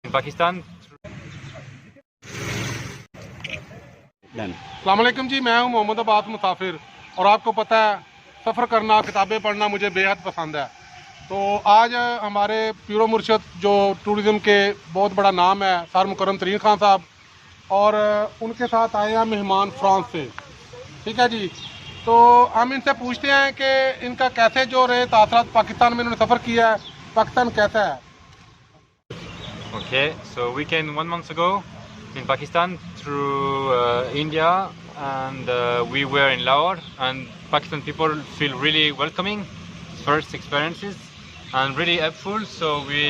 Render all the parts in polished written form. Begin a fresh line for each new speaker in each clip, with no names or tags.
in Pakistan.
अस्सलाम वालेकुम जी, मैं हूं मोहम्मद अब्बास मुसाफिर और आपको पता है सफ़र करना, किताबें पढ़ना मुझे बेहद पसंद है। तो आज हमारे पीरो मुर्शद जो टूरिज़म के बहुत बड़ा नाम है सर मुकर्रम तरीन खान साहब, और उनके साथ आए हैं मेहमान फ्रांस से। ठीक है जी, तो हम इनसे पूछते हैं कि इनका कैसे जो रहे तासरात, पाकिस्तान में इन्होंने सफ़र किया है, पाकिस्तान कैसा है।
Okay, so we came 1 month ago in Pakistan through India, and we were in Lahore, and Pakistan people feel really welcoming, first experiences, and really helpful. So we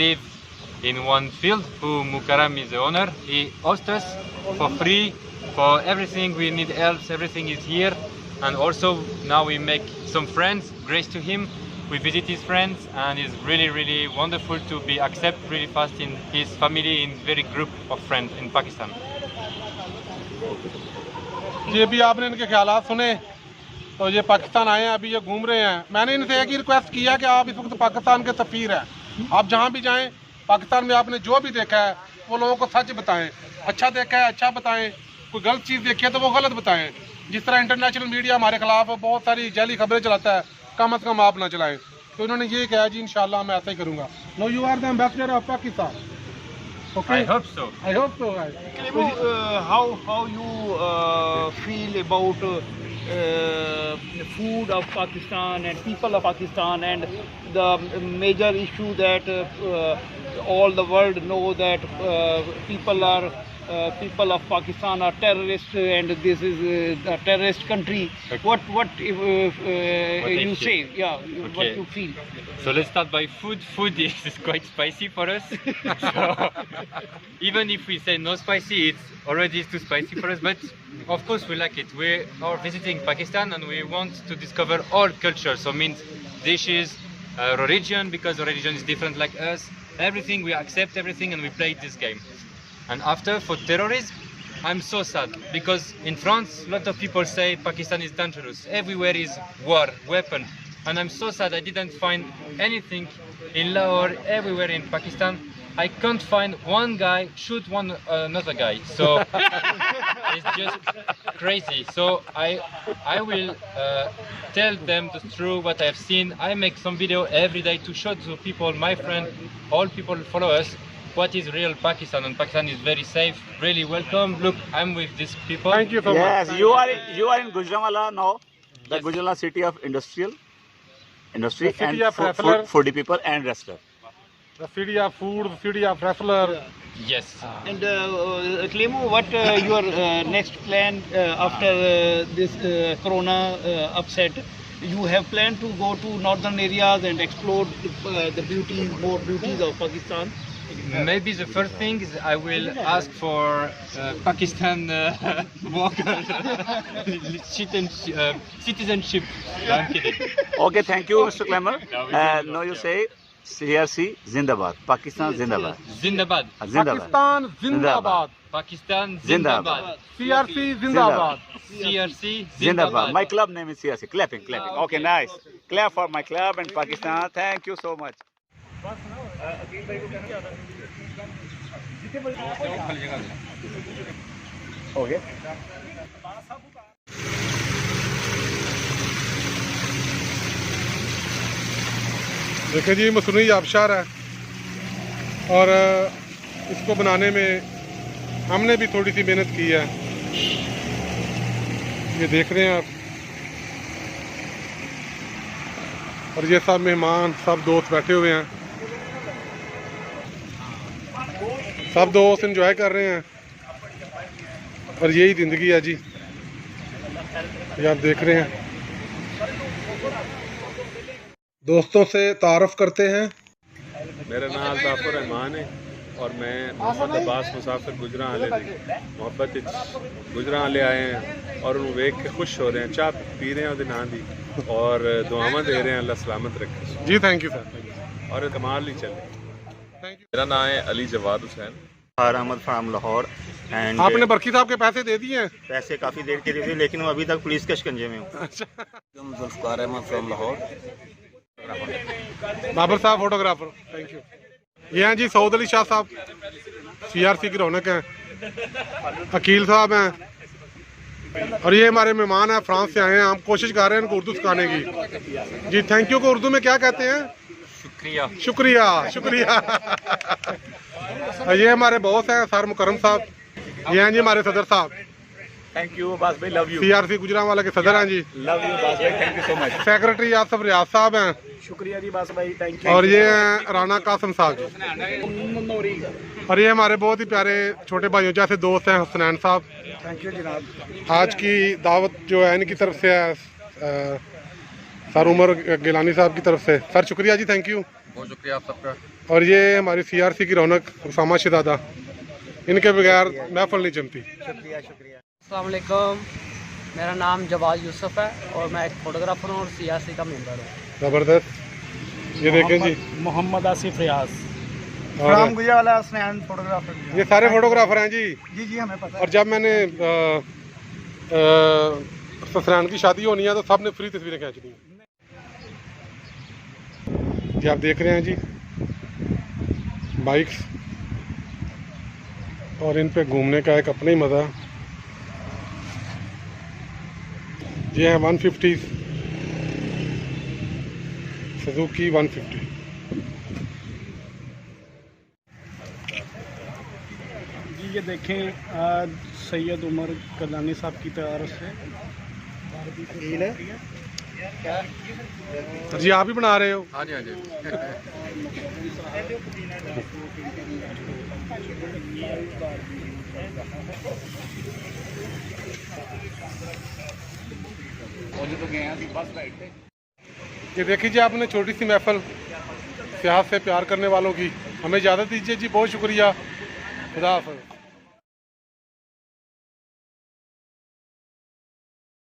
live in one field who Mukarram is the owner. He hosts us for free for everything we need, help, everything is here. And also now we make some friends, grace to him. We visit his friends, and it's really wonderful to be accepted really fast in his family, in very group of friends in Pakistan.
ये भी आपने इनके ख्यालात सुने। तो ये पाकिस्तान आए हैं, अभी ये घूम रहे हैं। मैंने इनसे एक ही रिक्वेस्ट किया कि आप इस वक्त पाकिस्तान के सफ़ीर हैं, आप जहाँ भी जाएं पाकिस्तान में आपने जो भी देखा है वो लोगों को सच बताएं। अच्छा देखा है अच्छा बताएं, कोई गलत चीज़ देखी है तो वो गलत बताएं। जिस तरह इंटरनेशनल मीडिया हमारे खिलाफ बहुत सारी जैली खबरें चलाता है, कम से कम आप ना चलाएं। तो इन्होंने ये कहा जी इंशाल्लाह मैं ऐसा ही करूँगा। No, you are the ambassador of Pakistan. Okay.
I hope so.
I hope so, guys.
How you feel about food of Pakistan and people of Pakistan, and the major issue that all the world know that people of Pakistan are terrorists, and this is a terrorist country.
Okay.
What you say? Yeah,
Okay.
what you feel?
So let's start by food. Food is quite spicy for us. So even if we say no spicy, it's already too spicy for us. But of course we like it. We are visiting Pakistan and we want to discover all cultures. So means dishes, religion, because the religion is different like us. Everything, we accept everything and we play this game. And after, for terrorism, I'm so sad because in France, a lot of people say Pakistan is dangerous. Everywhere is war, weapon. And I'm so sad I didn't find anything in Lahore, everywhere in Pakistan. I can't find one guy shoot another guy. So it's just crazy. So I will tell them the truth, what I've seen. I make some video every day to show to people, my friend, all people follow us, what is real Pakistan. And Pakistan is very safe, really welcome. Look, I'm with these people.
Thank you so much.
Yes, you are in Gujranwala now, the
Yes.
Gujranwala city of industry
The city
and
of wrestler.
foodie people and wrestler.
The city of food, the city of wrestler.
Yes.
And Clemo, what your next plan after this corona upset? You have planned to go to northern areas and explore the more beauties of Pakistan.
Maybe the first thing is I will ask for Pakistan citizenship. No, I'm kidding.
Okay, thank you, Mr. Clemmer. Now you say CRC Zindabad, Pakistan Zindabad.
Zindabad.
Zindabad.
Pakistan Zindabad.
Pakistan
Zindabad.
Zindabad.
CRC Zindabad.
CRC
Zindabad.
Zindabad.
My club name is CRC. Clapping. Okay, nice. Clap for my club and Pakistan. Thank you so much. Okay.
देखिए जी, मसनूई आबशार है और इसको बनाने में हमने भी थोड़ी सी मेहनत की है। ये देख रहे हैं आप, और ये सब मेहमान, सब दोस्त बैठे हुए हैं, सब दोस्त एंजॉय कर रहे हैं और यही ज़िंदगी है जी। ये आप देख रहे हैं। दोस्तों से तारुफ करते हैं।
मेरा नाम जाफर रहमान है और मैं मोहम्मद अब्बास मुसाफिर गुजरांवाले मोहब्बत गुजरांवाले आए हैं और उन्हें देख के खुश हो रहे हैं, चाह पी रहे हैं उहदे नां दी और दुआवां दे रहे हैं, अल्लाह सलामत रखे
जी। Thank you sir.
और कमाल ही चले।
Thank you.
मेरा नाम है अली जवाद हुसैन।
अहमद फ्राम लाहौर। एंड
आपने बरकी साहब के पैसे दे दिए हैं?
पैसे काफ़ी देर के दिए थे, लेकिन मैं अभी तक पुलिस के शिकंजे में हूँ।
अच्छा।
जुल्फ़कार अहमद फ्रॉम लाहौर।
बाबर साहब फोटोग्राफर, थैंक यू। ये हैं जी सऊद अली शाह साहब, CRC की रौनक हैं। अकील साहब हैं, और ये हमारे मेहमान हैं, फ्रांस से आए हैं। हम कोशिश कर रहे हैं इनको उर्दू सिखाने की। जी थैंक यू को उर्दू में क्या कहते हैं?
शुक्रिया।
शुक्रिया शुक्रिया। ये हमारे बॉस हैं सर मुकरम साहब। ये हैं जी हमारे सदर साहब,
थैंक यू बास भाई, लव यू।
CRC गुजरांवाला के सदर हैं जी।
लव यू बास भाई, thank you so much.
Secretary Asif Riaz साहब हैं,
शुक्रिया जी बास भाई, थैंक यू।
और ये हैं राना कासम साहब जी। और ये हमारे बहुत ही प्यारे छोटे भाइयों जैसे दोस्त हैं हसनैन साहब।
थैंक यू जनाब।
आज की दावत जो है इनकी तरफ से है, सर उमर गिलानी साहब की तरफ से। सर शुक्रिया जी, थैंक यू,
बहुत शुक्रिया आप सबका।
और ये हमारी CRC की रौनक उसामा शहजादा, इनके बगैर महफल नहीं जमती।
शुक्रिया शुक्रिया।
अस्सलाम वालेकुम, मेरा नाम जवाद यूसुफ है और मैं एक फोटोग्राफर हूँ और CRC का मेंबर हूँ।
ज़बरदस्त। ये देखें जी,
मोहम्मद आसिफ रियाज,
और
गुजरावाला हसनैन फोटोग्राफर।
ये सारे फोटोग्राफर हैं जी।
जी हमें पता
और जब मैंने ससुराल की शादी होनी है तो सब ने फ्री तस्वीरें खींचनी है जी। आप देख रहे हैं जी बाइक्स, और इन पे घूमने का एक अपना ही मज़ा। ये है 150 सुजुकी 150।
जी ये देखें, आज सैयद उमर कलानी साहब की तरफ से
जी आप ही बना रहे हो?
हाँ जी, हाँ जी।
ये देखिए जी, आपने छोटी सी महफल सियाहत से प्यार करने वालों की। हमें इजाज़त दीजिए जी, बहुत शुक्रिया, खुदा हाफ़िज़।